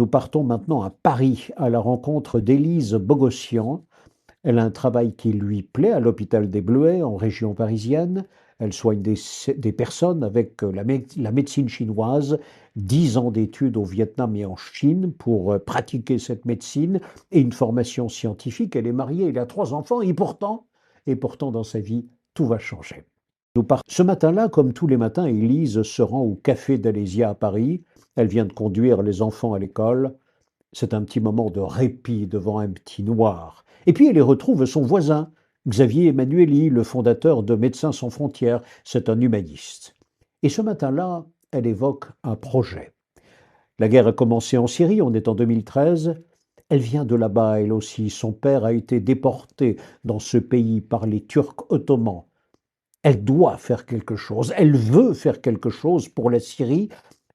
Nous partons maintenant à Paris, à la rencontre d'Élise Bogossian. Elle a un travail qui lui plaît à l'hôpital des Bleuets, en région parisienne. Elle soigne des personnes avec la médecine chinoise, 10 ans d'études au Vietnam et en Chine pour pratiquer cette médecine et une formation scientifique. Elle est mariée, elle a 3 enfants et pourtant dans sa vie, tout va changer. Ce matin-là, comme tous les matins, Élise se rend au café d'Alésia à Paris. Elle vient de conduire les enfants à l'école. C'est un petit moment de répit devant un petit noir. Et puis elle y retrouve son voisin, Xavier Emmanuelli, le fondateur de Médecins sans frontières. C'est un humaniste. Et ce matin-là, elle évoque un projet. La guerre a commencé en Syrie, on est en 2013. Elle vient de là-bas, elle aussi. Son père a été déporté dans ce pays par les Turcs ottomans. Elle doit faire quelque chose, elle veut faire quelque chose pour la Syrie.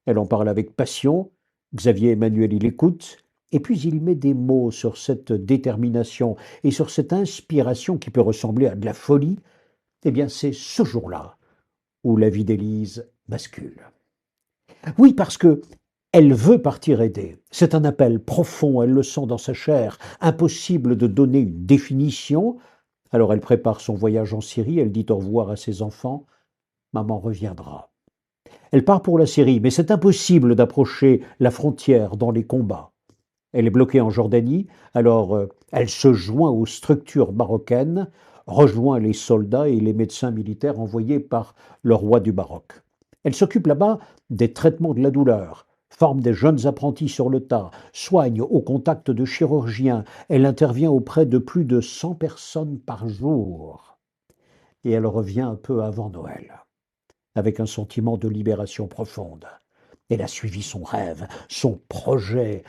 Elle en parle avec passion. Xavier Emmanuel, il écoute. Et puis il met des mots sur cette détermination et sur cette inspiration qui peut ressembler à de la folie. Eh bien, c'est ce jour-là où la vie d'Élise bascule. Oui, parce que elle veut partir aider. C'est un appel profond, elle le sent dans sa chair. Impossible de donner une définition. Alors elle prépare son voyage en Syrie, elle dit au revoir à ses enfants. Maman reviendra. Elle part pour la Syrie, mais c'est impossible d'approcher la frontière dans les combats. Elle est bloquée en Jordanie, alors elle se joint aux structures marocaines, rejoint les soldats et les médecins militaires envoyés par le roi du Maroc. Elle s'occupe là-bas des traitements de la douleur, forme des jeunes apprentis sur le tas, soigne au contact de chirurgiens, elle intervient auprès de plus de 100 personnes par jour. Et elle revient un peu avant Noël, avec un sentiment de libération profonde. Elle a suivi son rêve, son projet,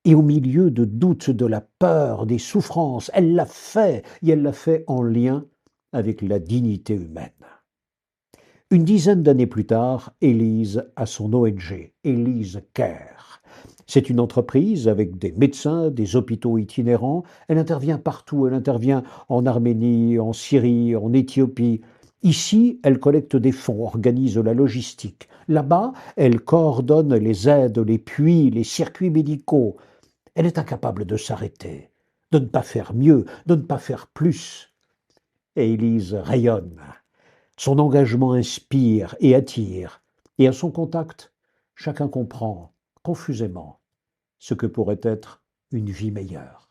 et au milieu de doutes, de la peur, des souffrances, elle l'a fait, et elle l'a fait en lien avec la dignité humaine. Une dizaine d'années plus tard, Élise a son ONG, Élise Care. C'est une entreprise avec des médecins, des hôpitaux itinérants. Elle intervient partout. Elle intervient en Arménie, en Syrie, en Éthiopie. Ici, elle collecte des fonds, organise la logistique. Là-bas, elle coordonne les aides, les puits, les circuits médicaux. Elle est incapable de s'arrêter, de ne pas faire mieux, de ne pas faire plus. Et Élise rayonne. Son engagement inspire et attire. Et à son contact, chacun comprend, confusément, ce que pourrait être une vie meilleure.